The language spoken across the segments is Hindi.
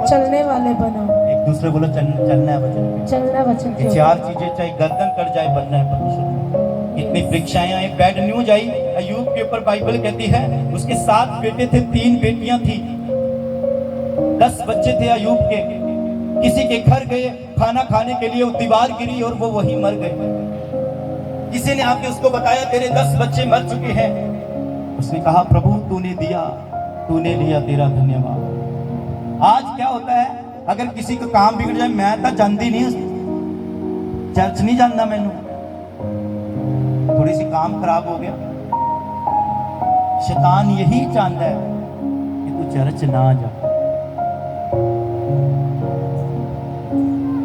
चलने वाले बनो। एक दूसरे बोलो चलना है वचन। चलना वचन ये के चार चीजें, चाहे गर्दन कट जाए, बनना है परमेश्वर। कितनी परीक्षाएं आई, बैड न्यूज आई अय्यूब के ऊपर। बाइबल कहती है उसके 7 बेटे थे, 3 बेटियां थी, 10 बच्चे थे अय्यूब के। किसी के घर गए खाना खाने के लिए, वो दीवार गिरी और वो वहीं मर गए। किसी ने आके उसको बताया तेरे 10 बच्चे मर चुके हैं। उसने कहा प्रभु तूने दिया, तूने लिया, तेरा धन्यवाद। आज क्या होता है, अगर किसी का काम बिगड़ जाए, मैं तो जानती नहीं, चर्च नहीं जानता, मैनू थोड़ी सी काम खराब हो गया, शैतान यही चाहता है कि तू चर्च ना जा।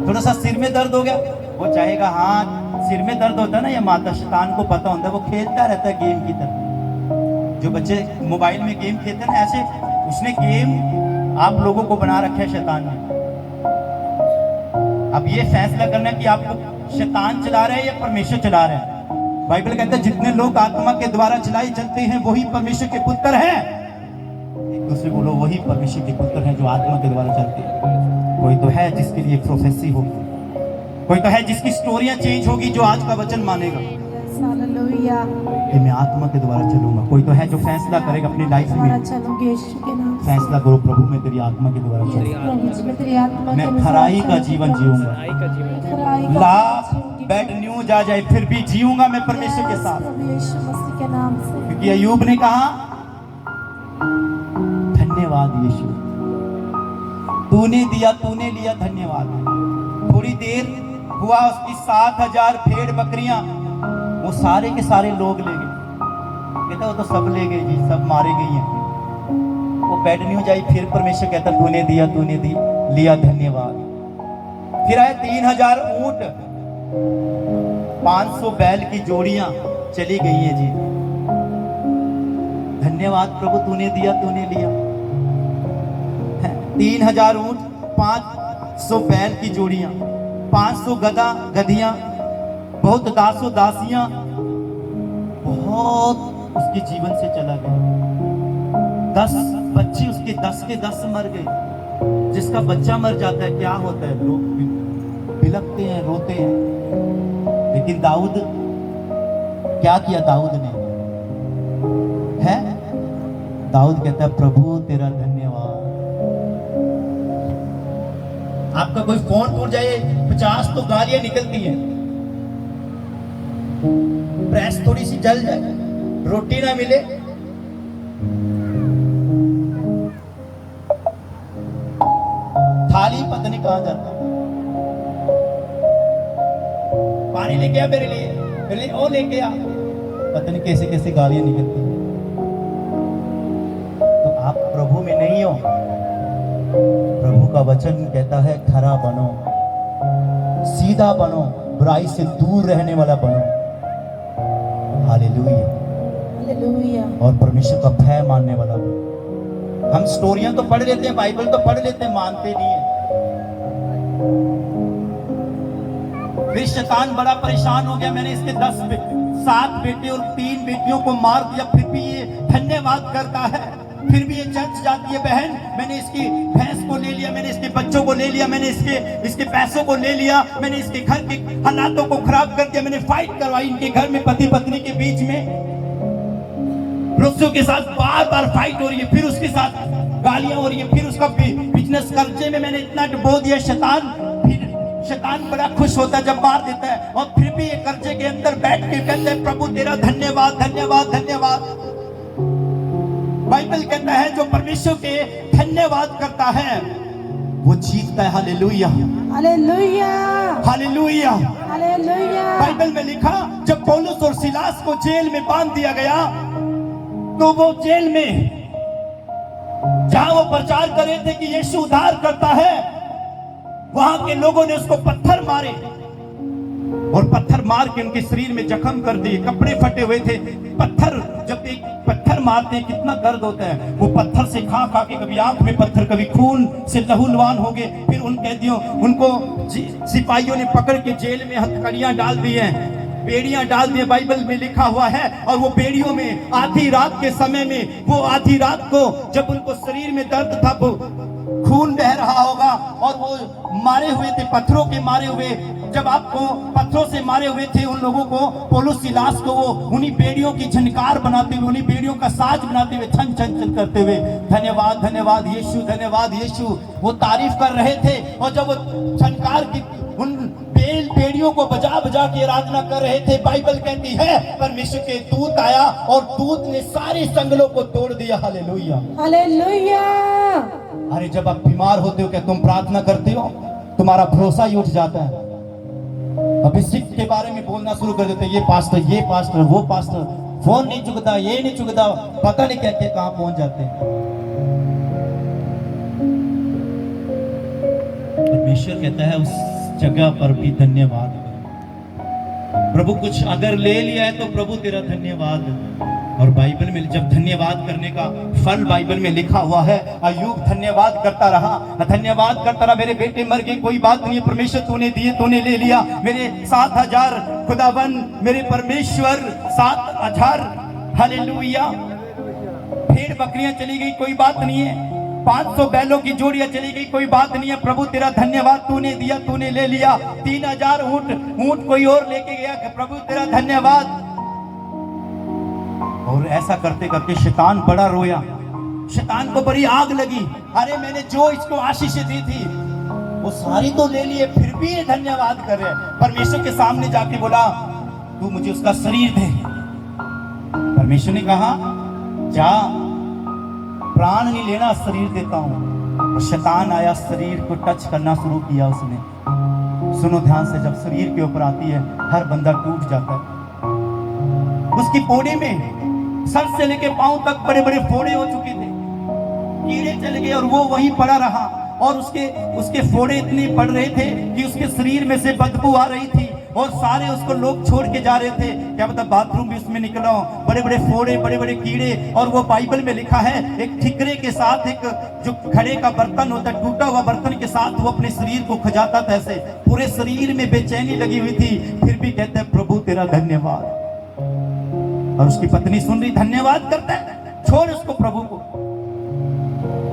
थोड़ा सा सिर में दर्द हो गया, वो चाहेगा, हाँ सिर में दर्द होता है ना, ये माता शैतान को पता होता है, वो खेलता रहता है गेम की तरह। जो बच्चे मोबाइल में गेम खेलते हैं ना, ऐसे उसने गेम आप लोगों को बना रखा है शैतान ने। अब ये फैसला करना है कि आपको शैतान चला रहा है या परमेश्वर चला रहा है। बाइबल कहता है जितने लोग आत्मा के द्वारा चलाए चलते हैं वही परमेश्वर के पुत्र हैं। एक दूसरे को लोग वही परमेश्वर के पुत्र हैं जो आत्मा के द्वारा चलते हैं। कोई तो है जिसके लिए प्रोफेसी होगी, कोई तो है जिसकी स्टोरियां चेंज होगी, जो आज का वचन मानेगा हालेलुया कि मैं आत्मा के द्वारा चलूंगा। कोई तो है जो फैसला करेगा अपनी लाइफ में, चलूंगे यीशु के नाम से। फैसला करो प्रभु मैं तेरी आत्मा के द्वारा चलूंगा, प्रभु मैं तेरी आत्मा के मैं अनुसार खराई का जीवन जीऊंगा। खराई का लाख जीवन जीऊंगी। बैड न्यूज आ जाए फिर भी जीऊंगा मैं परमेश्वर के साथ। प्रभु यीशु मसीह के नाम से। क्योंकि अय्यूब ने कहा धन्यवाद यीशु, तूने दिया, तूने लिया, धन्यवाद। थोड़ी देर हुआ, उसकी 7000 भेड़ बकरियां वो सारे के सारे लोग ले गए। कहता वो तो सब ले गए जी, सब मारे गई हैं। वो बैड न्यूज आई, फिर परमेश्वर कहता तूने दिया, तूने दी लिया, धन्यवाद। फिर आए 3000 ऊंट, 500 बैल की जोड़ियां चली गई हैं जी। धन्यवाद प्रभु तूने दिया, तूने लिया। 3000 ऊंट, 500 बैल की जोड़ियां, 500 गधा गधियां, बहुत दासों दासियां, बहुत उसके जीवन से चला गया। 10 बच्चे उसके 10 के 10 मर गए। जिसका बच्चा मर जाता है क्या होता है, लोग बिलखते हैं, रोते हैं। लेकिन दाऊद क्या किया, दाऊद ने है, दाऊद कहता है प्रभु तेरा धन्यवाद। आपका कोई फोन टूट जाए 50 तो गालियां निकलती हैं, प्रेस थोड़ी सी जल जाए, रोटी ना मिले, थाली पता नहीं कहां जाता, पानी लेके आ मेरे लिए और लेके आ, पता नहीं कैसे कैसे गालियां निकलती हैं। तो आप प्रभु में नहीं हो। प्रभु का वचन कहता है खरा बनो, सीधा बनो, बुराई से दूर रहने वाला बनो। Hallelujah, hallelujah. और परमेश्वर का भय मानने वाला बनो। हम स्टोरियां तो पढ़ लेते हैं, बाइबल तो पढ़ लेते हैं, मानते नहीं है। फिर शैतान बड़ा परेशान हो गया, मैंने इसके 7 बेटे और 3 बेटियों को मार दिया, फिर भी ये धन्यवाद करता है, फिर भी ये चर्च जाती है। बहन मैंने इसकी भैंस को ले लिया, मैंने इसके बच्चों को ले लिया, मैंने इसके पैसों को ले लिया, मैंने इसके घर के हालातों को खराब कर दिया, मैंने फाइट करवाई इनके घर में, पति पत्नी के बीच में रुस्सों के साथ बार बार फाइट हो रही है, फिर उसके साथ गालियां हो रही है, फिर उसका बिजनेस कर्जे में मैंने इतना डुबो दिया। शैतान बड़ा खुश होता है जब मार देता है, और फिर भी ये कर्जे के अंदर बैठ के कहते हैं प्रभु तेरा धन्यवाद, धन्यवाद, धन्यवाद। बाइबल कहता है जो परमेश्वर के धन्यवाद करता है वो जीतता है। Hallelujah, hallelujah, hallelujah, hallelujah. Bible में लिखा जब पौलुस और सिलास को जेल में बांध दिया गया, तो वो जेल में जहां वो प्रचार कर रहे थे कि यीशु उद्धार करता है, वहां के लोगों ने उसको पत्थर मारे, और पत्थर मार के उनके शरीर में जख्म कर दिए, कपड़े फटे हुए थे। पत्थर, जब एक पत्थर मारते हैं कितना दर्द होता है। वो पत्थर से खा खा के कभी आंख में पत्थर, कभी खून से लहूलुहान हो गए। फिर उन कैदियों, उनको सिपाहियों ने पकड़ के जेल में हथकड़ियां डाल दी हैं, बेड़ियां डाल दी। बाइबल में लिखा हुआ है, और वो बेड़ियों में आधी रात के समय में, वो आधी रात को जब उनको शरीर में दर्द था, वो खून बह रहा होगा और वो मारे हुए थे, पत्थरों के मारे हुए। जब आपको पत्थरों से मारे हुए थे उन लोगों को, पौलुस सिलास को, वो उन्हीं बेड़ियों की झनकार बनाते हुए, उन्हीं बेड़ियों का साज बनाते हुए छन छन छन करते हुए धन्यवाद धन्यवाद यीशु, धन्यवाद यीशु, वो तारीफ कर रहे थे। और जब वो झनकार की उन बेड़ियों को बजा बजा के आराधना कर रहे थे, बाइबल कहती है परमेश्वर के दूत आया और दूत ने सारे संगलों को तोड़ दिया। Hallelujah, hallelujah. अरे जब आप बीमार होते हो क्या तुम प्रार्थना करते हो? तुम्हारा भरोसा ही उठ जाता है। अब इसी के बारे में बोलना शुरू कर देते, ये पास्टर वो पास्टर, फोन नहीं चुकता, ये नहीं चुकता, पता नहीं कहते कहां पहुंच जाते हैं। परमेश्वर कहता है उस जगह पर भी धन्यवाद करो। प्रभु कुछ अगर ले लिया है तो प्रभु तेरा धन्यवाद। और बाइबल में जब धन्यवाद करने का फल बाइबल में लिखा हुआ है, अय्यूब धन्यवाद करता रहा, धन्यवाद करता रहा, मेरे बेटे मर गए कोई बात नहीं, परमेश्वर तूने दिए, तूने ले लिया, मेरे 7,000 खुदावन, मेरे परमेश्वर 7,000, हालेलुया, भेड़ बकरियां चली गई कोई बात नहीं है, 500 बैलों की जोड़ियां चली गई कोई बात नहीं है, प्रभु तेरा धन्यवाद, तूने दिया, तूने ले लिया, 3,000 ऊंट कोई और लेके गया, प्रभु तेरा धन्यवाद। और ऐसा करते करते शैतान बड़ा रोया, शैतान को बड़ी आग लगी, अरे मैंने जो इसको आशीष दी थी वो सारी तो ले लिए, फिर भी ये धन्यवाद कर रहे। परमेश्वर के सामने जाके बोला तू मुझे उसका शरीर दे। परमेश्वर ने कहा जा, प्राण नहीं लेना, शरीर देता हूं। और शैतान आया, शरीर को टच करना शुरू किया उसने। सुनो ध्यान से, जब शरीर के ऊपर आती है हर बंदा टूट जाता है। उसकी पौड़ी में सर से लेके पांव तक बड़े बड़े फोड़े हो चुके थे, कीड़े चले गए और वो वहीं पड़ा रहा। और उसके फोड़े इतने पड़ रहे थे कि उसके शरीर में से बदबू आ रही थी और सारे उसको लोग छोड़ के जा रहे थे, क्या पता बाथरूम भी उसमें निकला हो, बड़े बड़े फोड़े, बड़े बड़े कीड़े। और वो बाइबल में लिखा है एक ठिकरे के साथ, एक जो खड़े का बर्तन होता है, टूटा हुआ बर्तन के साथ वो अपने शरीर को खजाता था, ऐसे पूरे शरीर में बेचैनी लगी हुई थी, फिर भी कहते हैं प्रभु तेरा धन्यवाद। और उसकी पत्नी सुन रही, धन्यवाद करता है, छोड़ उसको प्रभु को,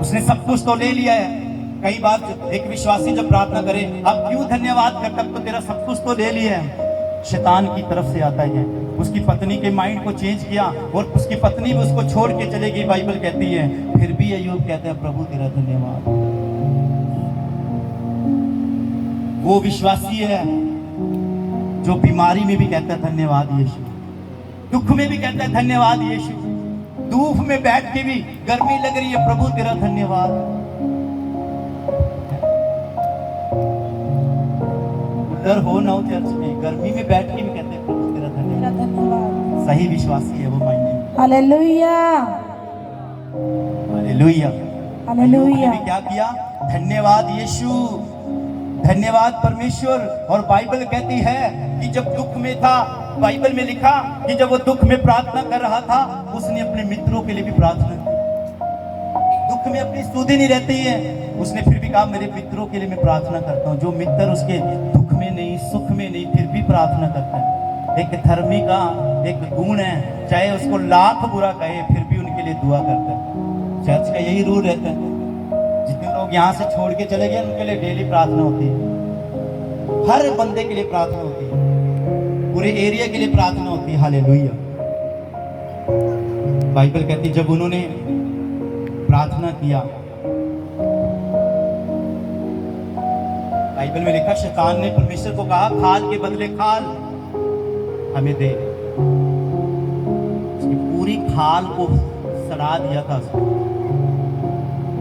उसने सब कुछ तो ले लिया है। कई बार एक विश्वासी जब प्रार्थना करे अब क्यों धन्यवाद करता, तो तेरा सब कुछ तो ले लिया है। शैतान की तरफ से आता है। उसकी पत्नी के माइंड को चेंज किया और उसकी पत्नी भी उसको छोड़ के चले गई, बाइबल कहती है। फिर भी अय्यूब कहते हैं प्रभु तेरा धन्यवाद। वो विश्वासी है जो बीमारी में भी कहता है धन्यवाद यीशु, दुख में भी कहता है धन्यवाद यीशु, धूप में बैठ के भी, गर्मी लग रही है, प्रभु तेरा धन्यवाद। उधर हो ना हो चर्च में, गर्मी में बैठ के भी कहते हैं प्रभु तेरा धन्यवाद। सही विश्वासी है वो मायने। Hallelujah, hallelujah, hallelujah. क्या किया? धन्यवाद यीशु, धन्यवाद परमेश्वर। और बाइबल कहती है कि जब दुख में था, बाइबल में लिखा कि जब वो दुख में प्रार्थना कर रहा था, उसने अपने मित्रों के लिए भी प्रार्थना की। दुख में अपनी स्तुति नहीं रहती है, उसने फिर भी कहा मेरे मित्रों के लिए मैं प्रार्थना करता हूँ। जो मित्र उसके दुख में नहीं, सुख में नहीं, फिर भी प्रार्थना करता है। एक धर्मी का एक गुण है, चाहे उसको लाख बुरा कहे फिर भी उनके लिए दुआ करता है। चर्च का यही रूल रहता है। जितने लोग यहाँ से छोड़ के चले गए उनके लिए डेली प्रार्थना होती है, हर बंदे के लिए प्रार्थना होती है, पूरे एरिया के लिए प्रार्थना होती है। हालेलुया। बाइबल कहती जब उन्होंने प्रार्थना किया, बाइबल में लिखा शैतान ने परमेश्वर को कहा खाल के बदले खाल हमें दे। उसकी पूरी खाल को सड़ा दिया था उसको,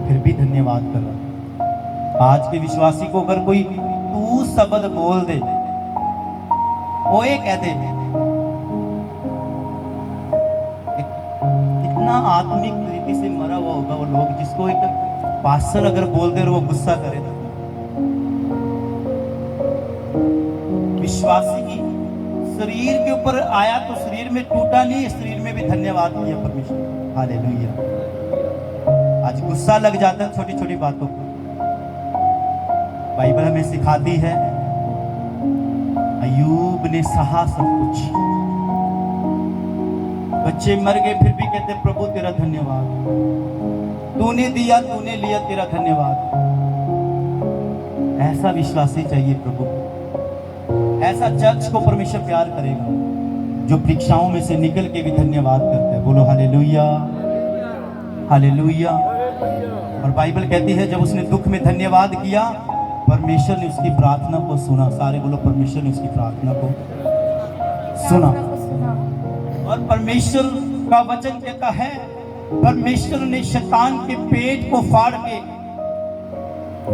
फिर भी धन्यवाद कर रहा। आज के विश्वासी को अगर कोई तू शब्द बोल दे, वो ये कह दे, इतना आत्मिक रीति से मरा हुआ होगा वो लोग, जिसको एक पास्टर अगर बोल दे और वो गुस्सा करे। विश्वासी की शरीर के ऊपर आया तो शरीर में टूटा नहीं, शरीर में भी धन्यवाद किया परमेश्वर। हालेलुया। आज गुस्सा लग जाता है छोटी छोटी बातों को। बाइबल हमें सिखाती है अय्यूब ने सहा सब कुछ, बच्चे मर गए फिर भी कहते प्रभु तेरा धन्यवाद, तूने दिया, तूने लिया, तेरा धन्यवाद। ऐसा विश्वासी चाहिए प्रभु, ऐसा चर्च को परमेश्वर प्यार करेगा जो परीक्षाओं में से निकल के भी धन्यवाद करता है। बोलो हालेलुया, हालेलुया। और बाइबल कहती है जब उसने दुख में धन्यवाद किया, परमेश्वर ने उसकी प्रार्थना को सुना। सारे बोलो, परमेश्वर ने उसकी प्रार्थना को सुना। और परमेश्वर का वचन कहता है, परमेश्वर ने शैतान के पेट को फाड़ के,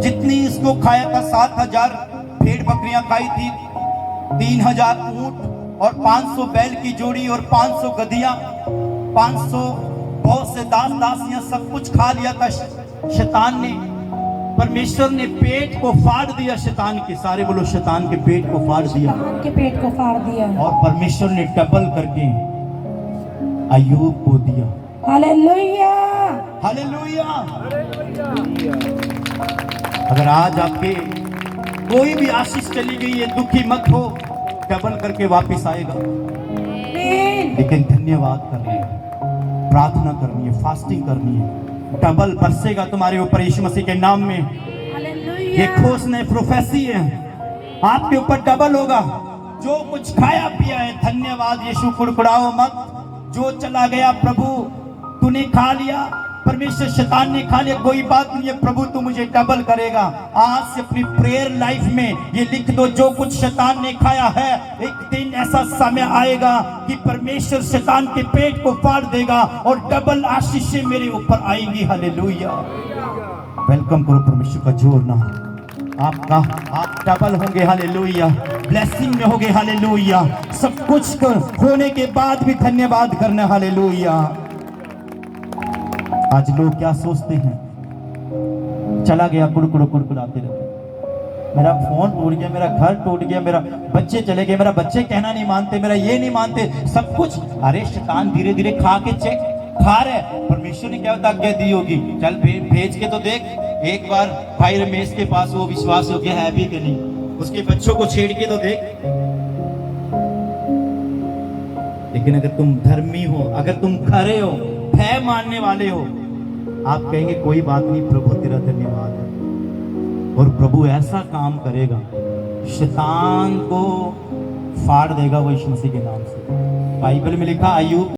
जितनी इसको खाया था, 7,000 भेड़ बकरियां खाई थी, 3,000 ऊंट और 500 बैल की जोड़ी और 500 गधियां, 500 बहुत से दास दासियां, सब कुछ खा लिया था शैतान ने। परमेश्वर ने पेट को फाड़ दिया शैतान के। सारे बोलो, शैतान के पेट को फाड़ दिया, शैतान के पेट को फाड़ दिया। और परमेश्वर ने डबल करके अय्यूब को दिया। Hallelujah, hallelujah. अगर आज आपके कोई भी आशीष चली गई है, दुखी मत हो, डबल करके वापस आएगा। आमीन। लेकिन धन्यवाद करनी है, प्रार्थना करनी है, फास्टिंग करनी है, डबल बरसेगा तुम्हारे ऊपर यीशु मसीह के नाम में। ये खोज नहीं, प्रोफेसी है, आपके ऊपर डबल होगा। जो कुछ खाया पिया है, धन्यवाद यीशु, कुड़कुड़ाओ मत। जो चला गया प्रभु तूने खा लिया, परमेश्वर शैतान ने खा लिया, कोई बात नहीं है, प्रभु तू मुझे डबल करेगा। आज से अपनी प्रेयर लाइफ में ये लिख दो, जो कुछ शैतान ने खाया है, एक दिन ऐसा समय आएगा कि परमेश्वर शैतान के पेट को फाड़ देगा और डबल आशीषें मेरे ऊपर आएंगी। हालेलुया। वेलकम करो परमेश्वर का जोर ना, आप डबल होंगे। हालेलुया, ब्लेसिंग में होंगे। हालेलुया, सब कुछ होने के बाद भी धन्यवाद करना। हालेलुया। आज लोग क्या सोचते हैं, चला गया कुड़कुड़ाते रहते, मेरा फोन टूट गया, मेरा घर टूट गया, मेरा बच्चे चले गए, मेरा बच्चे कहना नहीं मानते, मेरा ये नहीं मानते, सब कुछ। अरे शैतान धीरे धीरे खा के चेक खा रहे। परमेश्वर ने क्या आज्ञा दी होगी, चल भेज के तो देख। एक बार भाई रमेश के पास वो विश्वास हो गया है भी कि नहीं, उसके बच्चों को छेड़ के तो देख। लेकिन अगर तुम धर्मी हो, अगर तुम खरे हो, भय मानने वाले हो, आप कहेंगे कोई बात नहीं प्रभु, तेरा धन्यवाद है। और प्रभु ऐसा काम करेगा, शैतान को फाड़ देगा वो यीशु मसीह के नाम से। बाइबल में लिखा, अय्यूब